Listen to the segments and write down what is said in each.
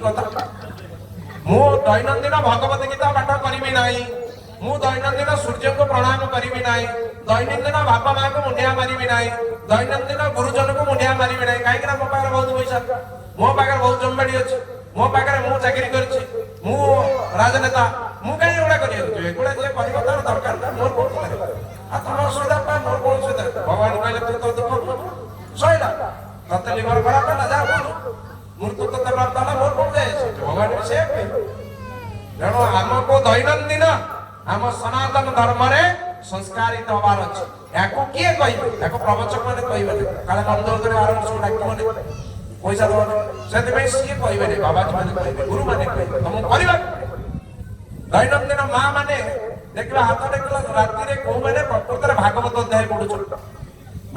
କଥା ମୁଁ ଦୈନନ୍ଦିନ ଭଗବତ ଗୀତା ପାଠ କରିବି ନାହିଁ, ମୁଁ ଦୈନନ୍ଦିନ ସୂର୍ଯ୍ୟଙ୍କୁ ପ୍ରଣାମ କରିବି ନାହିଁ, ଦୈନନ୍ଦିନ ବାପା ମାଙ୍କୁ ମୁଣ୍ଡିଆ ମାରିବି ନାହିଁ, ଦୈନନ୍ଦିନ ଗୁରୁଜନକୁ ମୁଣ୍ଡିଆ ମାରିବି ନାହିଁ। କାହିଁକି ନା ମୋ ପାଖରେ ବହୁତ ପଇସା, ମୋ ପାଖରେ ବହୁତ ଜମିବାଡି ଅଛି, ମୋ ପାଖରେ ମୁଁ ଚାକିରି କରିଛି, ମୁଁ ରାଜନେତା, ମୁଁ କାହିଁ ଏଗୁଡା କରିବାକୁ ଯିବି? ଏଗୁଡା ଯିଏ କରିବ ତାର ଦରକାର ନା, ମୋର କଣ ଦରକାର? ଆଉ ତମ ଅସୁବିଧା ପା ମୋର କଣ ଅସୁବିଧା? ଭଗବାନ କହିଲେ ତୁ ତୋ ଦୁଃଖ ସଇଲା, ତତେ ଲିଭର ଖରାପ ହେଲା ଯା ବୋଲୁ, ମୃତ୍ୟୁ ତତେ ପ୍ରାପ୍ତ ହେଲା, ମୋର କଣ ଯାଏ? ଭଗବାନ ବି ସେୟା କହିବେ। ତେଣୁ ଆମକୁ ଦୈନନ୍ଦିନ ଆମ ସନାତନ ଧର୍ମରେ ସଂସ୍କାରିତ ହବାର ଅଛି। ୟାକୁ କିଏ କହିବେ? ୟାକୁ ପ୍ରବଚକ ମାନେ କହିବେନି, କାଳେ ବନ୍ଧୁରେ ଆରମ୍ଭ ସବୁ ଡାକିବନି, ପଇସା ଦବନି, ସେଥିପାଇଁ ସିଏ କହିବେନି, ବାବାଜୀ ମାନେ କହିବେ, ଗୁରୁ ମାନେ କହିବେ, ତମକୁ କରିବାକୁ ଦୈନନ୍ଦିନ ମା ମାନେ ଦେଖିବା ହାତ ଟେକିଲ ରାତିରେ କୋଉମାନେ ପ୍ରକୃତରେ ଭାଗବତ ଅଧ୍ୟାୟ ପଢୁଛନ୍ତି।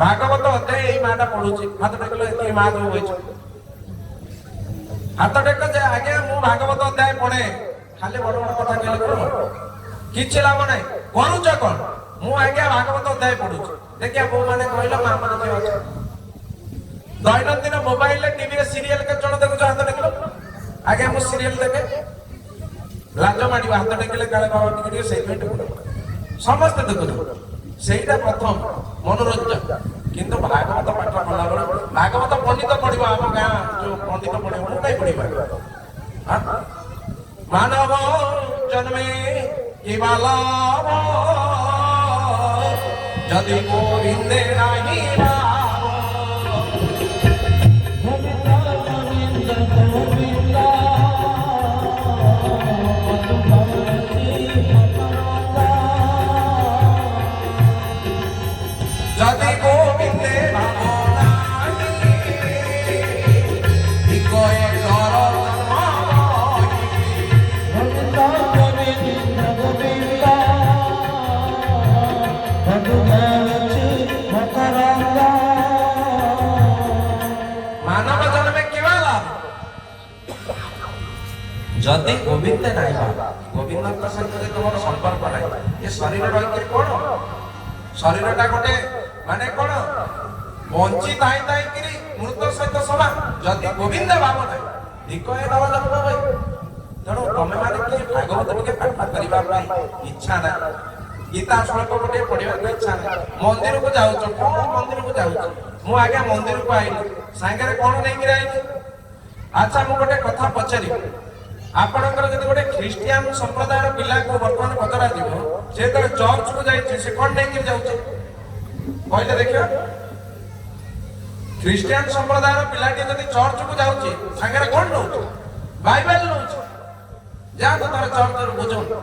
ଭାଗବତ ଅଧ୍ୟାୟ ଏଇ ମାଟା ପଢୁଛି, ହାତ ଟେକିଲ ଏତିକି ମା ଯୋଉ ହୋଇଛି, ହାତ ଟେକ ଯେ ଆଜ୍ଞା ମୁଁ ଭାଗବତ ଅଧ୍ୟାୟ ପଢେ। ଖାଲି ବଡ ବଡ କଥା କହିଲେ କଣ କିଛି ଲାଭ ନାହିଁ। କରୁଛ କଣ? ମୁଁ ଆଜ୍ଞା ଭାଗବତ ଅଧ୍ୟାୟ ପଢୁଛି। ଦେଖିଆ ବୋଉ ମାନେ କହିଲ ମା ମାନେ କିଏ ଅଛି? ଦୈନନ୍ଦିନ ମୋବାଇଲରେ ଟିଭିରେ ସିରିଏଲ କେତେ ଜଣ ଦେଖୁଛ? ହାତ ଟେକିଲ। ଆଜ୍ଞା ମୁଁ ସିରିଏଲ ଦେଖେ। ଲାଜ ମାଡିବ ହାତ ଟେକିଲେ, କାଳେ ବାବା ଟିକେ ଟିକେ ସେଇଥିପାଇଁ ଟେକୁଛ। ସମସ୍ତେ ଦେଖୁଛୁ, ସେଇଟା ପ୍ରଥମ ମନୋରଞ୍ଜନ। କିନ୍ତୁ ଭାଗବତ ପାଠ ପଢିଲା ବେଳେ ଭାଗବତ ପଣ୍ଡିତ ପଢିବ, ଆମ ଗାଁ ଯୋଉ ପଣ୍ଡିତ ପଢିବ, ମୁଁ କାହିଁ ପଢିବ? ମାନବ ଜନ୍ମେ କିବା ଲାଭ ଯଦି ଗୋବିନ୍ଦେ ନାହିଁ ଯଦି ଗୋବିନ୍ଦ ନାହିଁ, ଗୋବିନ୍ଦଙ୍କ ସହିତ ତମର ସମ୍ପର୍କ ନାହିଁ, ଏ ଶରୀର ରହିକରି କଣ? ଶରୀରଟା ଗୋଟେ ମାନେ କଣ ବଞ୍ଚି ଥାଇ ଥାଇକିରି ମୃତ ସହିତ ସମାନ। ଯଦି ଗୋବିନ୍ଦ ଭାବ ନାହିଁ, ତେଣୁ ତମେ ମାନେ କିଛି ଭାଗବତ ଟିକେ ପାଠ କରିବା ପାଇଁ ଇଚ୍ଛା ନାହିଁ, ଗୀତା ଶ୍ଳୋକ ଟିକେ ପଢିବାକୁ ଇଚ୍ଛା ନାହିଁ, ମନ୍ଦିରକୁ ଯାଉଛ, କଣ ମନ୍ଦିରକୁ ଯାଉଛ? ମୁଁ ଆଜ୍ଞା ମନ୍ଦିରକୁ ଆଇଲି, ସାଙ୍ଗରେ କଣ ନେଇକିରି ଆଇଲି? ଆଚ୍ଛା ମୁଁ ଗୋଟେ କଥା ପଚାରିବି, ଆପଣଙ୍କର ଯଦି ଗୋଟେ ଖ୍ରୀଷ୍ଟିଆନ ସମ୍ପ୍ରଦାୟର ପିଲାକୁ ବର୍ତ୍ତମାନ ପଚରାଯିବ, ସେ ଯେତେବେଳେ ଚର୍ଚ୍ଚକୁ ଯାଇଛି ସେ କଣ ନେଇକିରି ଯାଉଛି କହିଲେ ଦେଖିବା? ଖ୍ରୀଷ୍ଟିଆନ ସମ୍ପ୍ରଦାୟର ପିଲାଟି ଯଦି ଚର୍ଚ୍ଚକୁ ଯାଉଛି ସାଙ୍ଗରେ କଣ ନଉଛି? ବାଇବେଲ ନଉଛି। ଯାଆନ୍ତୁ ତାର ଚର୍ଚ୍ଚରୁ ବୁଝନ୍ତୁ।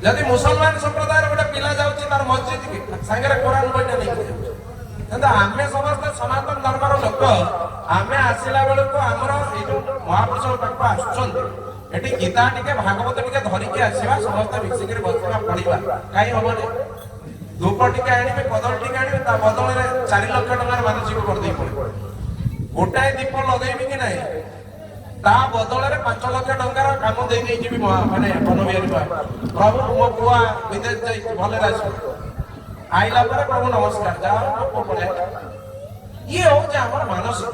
ଯଦି ମୁସଲମାନ ସମ୍ପ୍ରଦାୟର ଗୋଟେ ପିଲା ଯାଉଛି ତାର ମସଜିଦ କି ସାଙ୍ଗରେ କୋରାନ ବହିଟା ନେଇକି ଯାଉଛି। କିନ୍ତୁ ଆମେ ସମସ୍ତେ ସନାତନ ଧର୍ମର ଲୋକ, ଆମେ ଆସିଲା ବେଳକୁ ଆମର ଏଇ ଯୋଉ ମହାପୁରୁଷଙ୍କ ପାଖକୁ ଆସୁଛନ୍ତି, ଏଠି ଗୀତା ଟିକେ ଭାଗବତ ଟିକେ ଧରିକି ଆସିବା, ସମସ୍ତେ ମିଶିକିରି ବସିବା ପଢିବା, କାହିଁ ହବନି? ଧୂପ ଟିକେ ଆଣିବେ, କଦଳୀ ଟିକେ ଆଣିବେ, ତା ବଦଳରେ 4 ଲକ୍ଷ ଟଙ୍କାର ମାନସିକ କରିଦେଇ ପଡିବ। ଗୋଟାଏ ଦୀପ ଲଗେଇବି କି ନାହିଁ, ତା ବଦଳରେ 5 ଲକ୍ଷ ଟଙ୍କାର କାମ ଦେଇ ଦେଇଯିବି ମାନେ ବନବିହାରୀ ପ୍ରଭୁ ମୋ ପୁଅ ବିଦେଶ ଯାଇଛି, ଭଲରେ ଆସିବ। ଆଇଲା ପରେ ପ୍ରଭୁ ନମସ୍କାର, ଯାହା ମୋ ପଢିଆ। ଇଏ ହଉଛି ଆମର ମାନସିକ।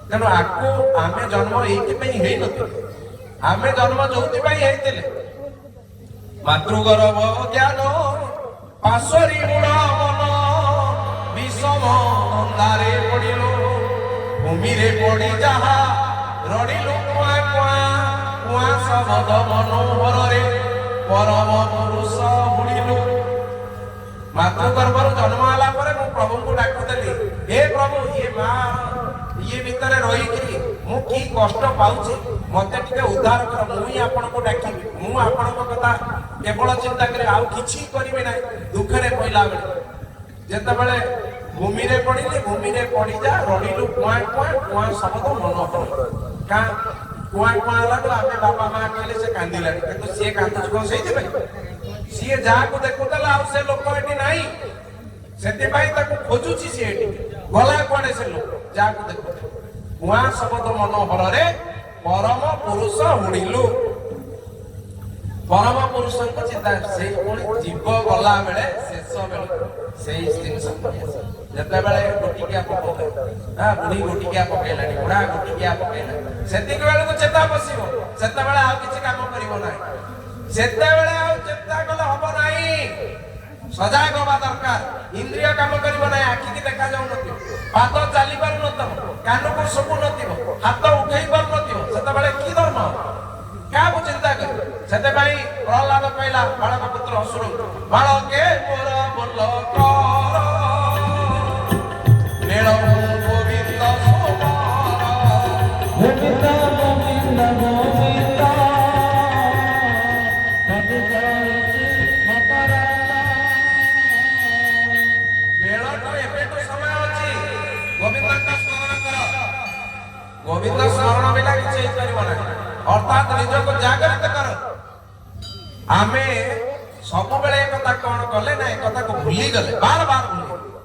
ତେଣୁ ଆକୁ ଆମେ ଜନ୍ମ ଏଇଥିପାଇଁ ହେଇନଥିଲେ, ଆମେ ଜନ୍ମ ଯୋଉଥିପାଇଁ ହେଇଥିଲେ, ମାତୃଗର୍ଭ ଜ୍ଞାନ ପାଶରି ମୂଳ ମନ ବିଷମ ଧନ୍ଦାରେ ପଡିଲୁ, ଭୂମିରେ ପଡି ଯାହା ରଡ଼ିଲୁ କୁଆ କୁଆ କୁଆ ଶବଦ ମନୋହରରେ ପରମ ପୁରୁଷ ବୁଡ଼ିଲୁ। ମାତୃଗର୍ଭରୁ ଜନ୍ମ ହେଲା ପରେ ମୁଁ ପ୍ରଭୁଙ୍କୁ ଡାକୁଥିଲି, ହେ ପ୍ରଭୁ ଇଏ ମା ଇଏ ଭିତରେ ରହିକିରି ମୁଁ କି କଷ୍ଟ ପାଉଛି, ମତେ ଟିକେ ଉଦ୍ଧାର କର। ମୁଁ ହିଁ ଆପଣଙ୍କୁ ଡାକିବି, ମୁଁ ଆପଣଙ୍କ କଥା କେବଳ ଚିନ୍ତା କରି ଆଉ କିଛି କରିବି ନାହିଁ। ଦୁଃଖରେ ପଇଲା ବେଳେ ଯେତେବେଳେ ଭୂମିରେ ପଡିଲି, ଭୂମିରେ ପଡିଯା ରଡ଼ିଲୁ କୁଆ କୁଆ କୁଆ ଶବଦ ମନୋହର। କାଁ କୁଆ କୁଆ ହେଲାଠୁ ଆମେ ବାପା ମା କହିଲେ ସେ କାନ୍ଦିଲାଣି, କିନ୍ତୁ ସିଏ କାନ୍ଦୁଛି କଣ ସେଇଥିପାଇଁ? ସିଏ ଯାହାକୁ ଦେଖୁଥିଲା ଆଉ ସେ ଲୋକ ଏଠି ନାହିଁ, ସେଥିପାଇଁ ତାକୁ ଖୋଜୁଛି। ସିଏ ଏଠି ଗଲା କୁଆଡେ ସେ ଲୋକ ଯାହାକୁ ଦେଖୁଥିଲା? କୁଆ ଶବଦ ମନୋହରରେ ପରମ ପୁରୁଷ ହୁଡ଼ିଲୁ। ପରମ ପୁରୁଷଙ୍କ ଚିନ୍ତା, ସେଇ ପୁଣି ଜୀବ ଗଲା ବେଳେ ଶେଷ ବେଳକୁ ସେଇ ଜିନିଷ ଯେତେବେଳେ ଗୋଟିକିଆ ପକଉଥିଲେ ବୁଢୀ ଗୋଟିକିଆ ପକେଇଲାଣି ବୁଢା ଗୋଟିକିଆ ପକେଇଲାଣି ସେତିକି ବେଳକୁ ଚେତା ବସିବ ସେତେବେଳେ ଆଉ କିଛି କାମ କରିବ ନାହିଁ ସେତେବେଳେ ଆଉ ଚେଷ୍ଟା କଲେ ହବ ନାହିଁ ସଜାଗ ହବା ଦରକାର ଇନ୍ଦ୍ରିୟ କାମ କରିବ ନାହିଁ ଆଖିକି ଦେଖାଯାଉନଥିବ ପାଦ ଚାଲି ପାରୁନଥିବ କାନକୁ ଶୁଭୁନଥିବ ହାତ ଉଠେଇ ପାରୁନଥିବ ସେତେବେଳେ କି ଧର୍ମ କାହାକୁ ଚିନ୍ତା କରିବ ସେଥିପାଇଁ ପ୍ରହ୍ଲାଦ କହିଲା ବାଳକ ପୁତ୍ର ଅସୁର ବାଳକେ ମୋର ବୋଲ କର ମେଳ ଗୋବିନ୍ଦ ସୋମାର ଗୋବିନ୍ଦ ଗୋବିନ୍ଦ ଗୋବିନ୍ଦ ମେଳଠୁ ଏବେଠୁ ସମୟ ଅଛି ଗୋବିନ୍ଦଙ୍କ ସ୍ମରଣ କର ଗୋବିନ୍ଦ ସ୍ମରଣ ବିନା କିଛି ହେଇପାରିବ ନାହିଁ ଅର୍ଥାତ୍ ନିଜକୁ ଜାଗୃତ କର ଆମେ ସବୁବେଳେ ଏ କଥା କଣ କଲେ ନା ଏ କଥାକୁ ଭୁଲିଗଲେ ବାର ବାର ଭୁଲି